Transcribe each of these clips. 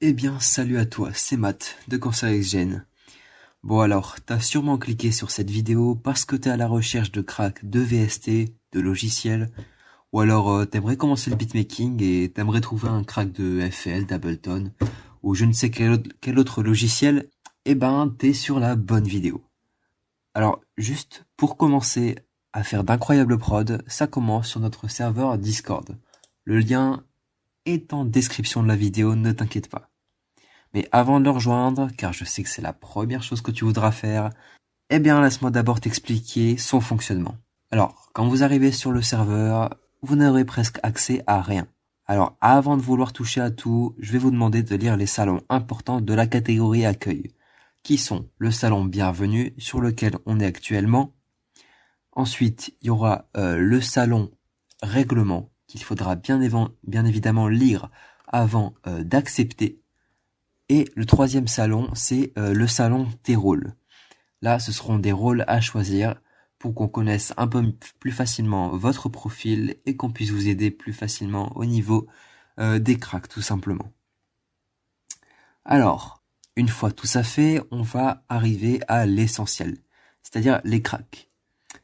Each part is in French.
Eh bien, salut à toi, c'est Matt de CancerXGen. Bon alors, t'as sûrement cliqué sur cette vidéo parce que t'es à la recherche de cracks de VST, de logiciels, ou alors t'aimerais commencer le beatmaking et t'aimerais trouver un crack de FL, d'Ableton, ou je ne sais quel autre logiciel. Eh ben, t'es sur la bonne vidéo. Alors, juste pour commencer à faire d'incroyables prods, ça commence sur notre serveur Discord. Le lien est en description de la vidéo, ne t'inquiète pas. Mais avant de le rejoindre, car je sais que c'est la première chose que tu voudras faire, eh bien laisse-moi d'abord t'expliquer son fonctionnement. Alors, quand vous arrivez sur le serveur, vous n'aurez presque accès à rien. Alors, avant de vouloir toucher à tout, je vais vous demander de lire les salons importants de la catégorie accueil, qui sont le salon bienvenue sur lequel on est actuellement. Ensuite, il y aura le salon règlement qu'il faudra bien évidemment lire avant d'accepter. Et le troisième salon, c'est le salon des rôles. Là, ce seront des rôles à choisir pour qu'on connaisse un peu plus facilement votre profil et qu'on puisse vous aider plus facilement au niveau des cracks, tout simplement. Alors, une fois tout ça fait, on va arriver à l'essentiel, c'est-à-dire les cracks.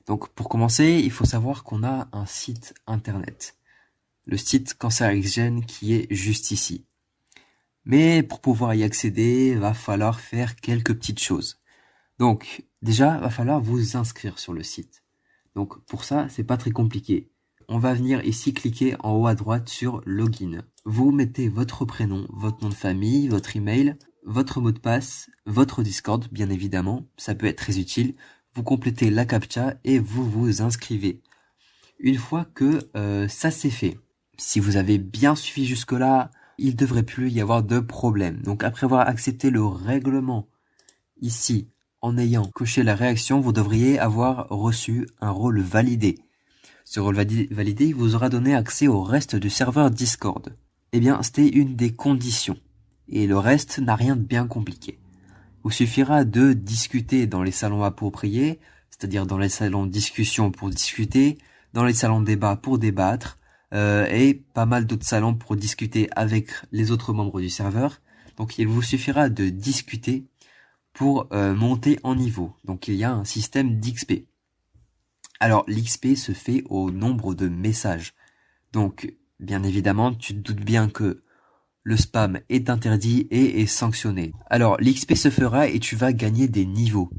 Donc, pour commencer, il faut savoir qu'on a un site internet. Le site CancerXGen qui est juste ici. Mais pour pouvoir y accéder, va falloir faire quelques petites choses. Donc, déjà, va falloir vous inscrire sur le site. Donc, pour ça, c'est pas très compliqué. On va venir ici cliquer en haut à droite sur Login. Vous mettez votre prénom, votre nom de famille, votre email, votre mot de passe, votre Discord, bien évidemment. Ça peut être très utile. Vous complétez la CAPTCHA et vous vous inscrivez. Une fois que ça c'est fait, si vous avez bien suivi jusque-là, il ne devrait plus y avoir de problème. Donc après avoir accepté le règlement ici, en ayant coché la réaction, vous devriez avoir reçu un rôle validé. Ce rôle validé vous aura donné accès au reste du serveur Discord. Eh bien, c'était une des conditions. Et le reste n'a rien de bien compliqué. Il vous suffira de discuter dans les salons appropriés, c'est-à-dire dans les salons discussion pour discuter, dans les salons débat pour débattre, et pas mal d'autres salons pour discuter avec les autres membres du serveur. Donc il vous suffira de discuter pour monter en niveau. Donc il y a un système d'XP. Alors l'XP se fait au nombre de messages. Donc bien évidemment, tu te doutes bien que le spam est interdit et est sanctionné. Alors l'XP se fera et tu vas gagner des niveaux.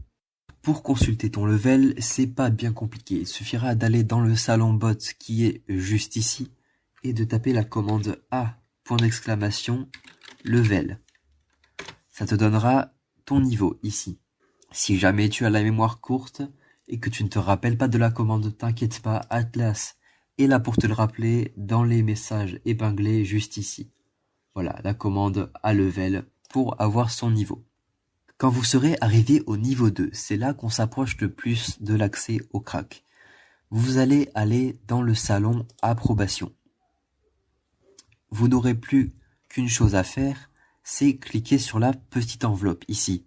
Pour consulter ton level, c'est pas bien compliqué. Il suffira d'aller dans le salon bot qui est juste ici et de taper la commande A, point d'exclamation, level. Ça te donnera ton niveau ici. Si jamais tu as la mémoire courte et que tu ne te rappelles pas de la commande, t'inquiète pas, Atlas est là pour te le rappeler dans les messages épinglés juste ici. Voilà, la commande à level pour avoir son niveau. Quand vous serez arrivé au niveau 2, c'est là qu'on s'approche le plus de l'accès au crack. Vous allez aller dans le salon approbation. Vous n'aurez plus qu'une chose à faire, c'est cliquer sur la petite enveloppe ici.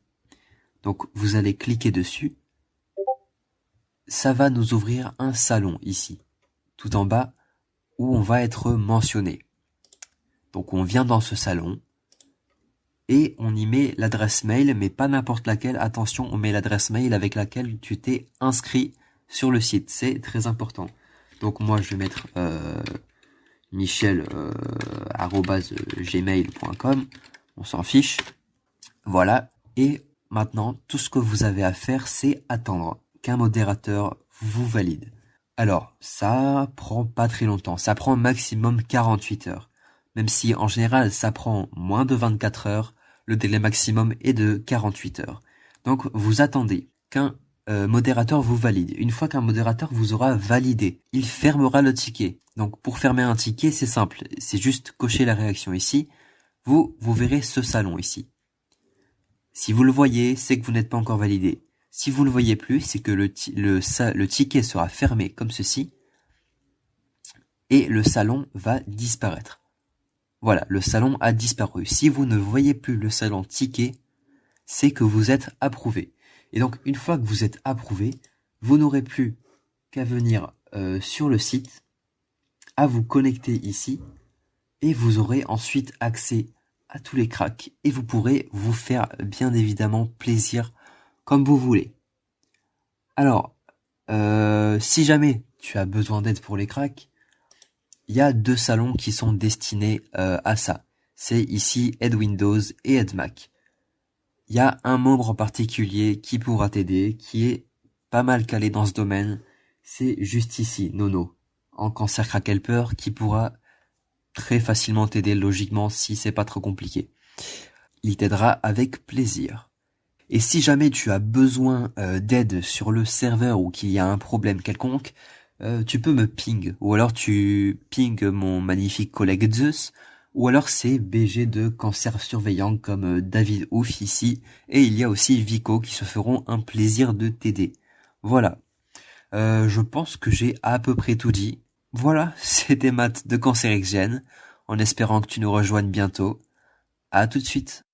Donc vous allez cliquer dessus. Ça va nous ouvrir un salon ici, tout en bas, où on va être mentionné. Donc on vient dans ce salon et on y met l'adresse mail, mais pas n'importe laquelle. Attention, on met l'adresse mail avec laquelle tu t'es inscrit sur le site. C'est très important. Donc moi je vais mettre michel@gmail.com. On s'en fiche. Voilà. Et maintenant, tout ce que vous avez à faire, c'est attendre qu'un modérateur vous valide. Alors, ça prend pas très longtemps. Ça prend maximum 48 heures. Même si, en général, ça prend moins de 24 heures, le délai maximum est de 48 heures. Donc, vous attendez qu'un modérateur vous valide. Une fois qu'un modérateur vous aura validé, il fermera le ticket. Donc, pour fermer un ticket, c'est simple. C'est juste cocher la réaction ici. Vous verrez ce salon ici. Si vous le voyez, c'est que vous n'êtes pas encore validé. Si vous le voyez plus, c'est que le ticket sera fermé comme ceci et le salon va disparaître. Voilà, le salon a disparu. Si vous ne voyez plus le salon ticket, c'est que vous êtes approuvé. Et donc, une fois que vous êtes approuvé, vous n'aurez plus qu'à venir sur le site, à vous connecter ici et vous aurez ensuite accès à tous les cracks et vous pourrez vous faire bien évidemment plaisir comme vous voulez. Alors, si jamais tu as besoin d'aide pour les cracks, il y a 2 salons qui sont destinés à ça. C'est ici Aide Windows et Aide Mac. Il y a un membre en particulier qui pourra t'aider, qui est pas mal calé dans ce domaine. C'est juste ici, Nono, en Cancer Crack Helper, qui pourra très facilement t'aider logiquement si c'est pas trop compliqué. Il t'aidera avec plaisir. Et si jamais tu as besoin d'aide sur le serveur ou qu'il y a un problème quelconque, tu peux me ping, ou alors tu ping mon magnifique collègue Zeus, ou alors c'est BG de Cancer Surveillant comme David Ouf ici, et il y a aussi Vico qui se feront un plaisir de t'aider. Voilà. Je pense que j'ai à peu près tout dit. Voilà, c'était Matt de Cancer XGen, en espérant que tu nous rejoignes bientôt. À tout de suite.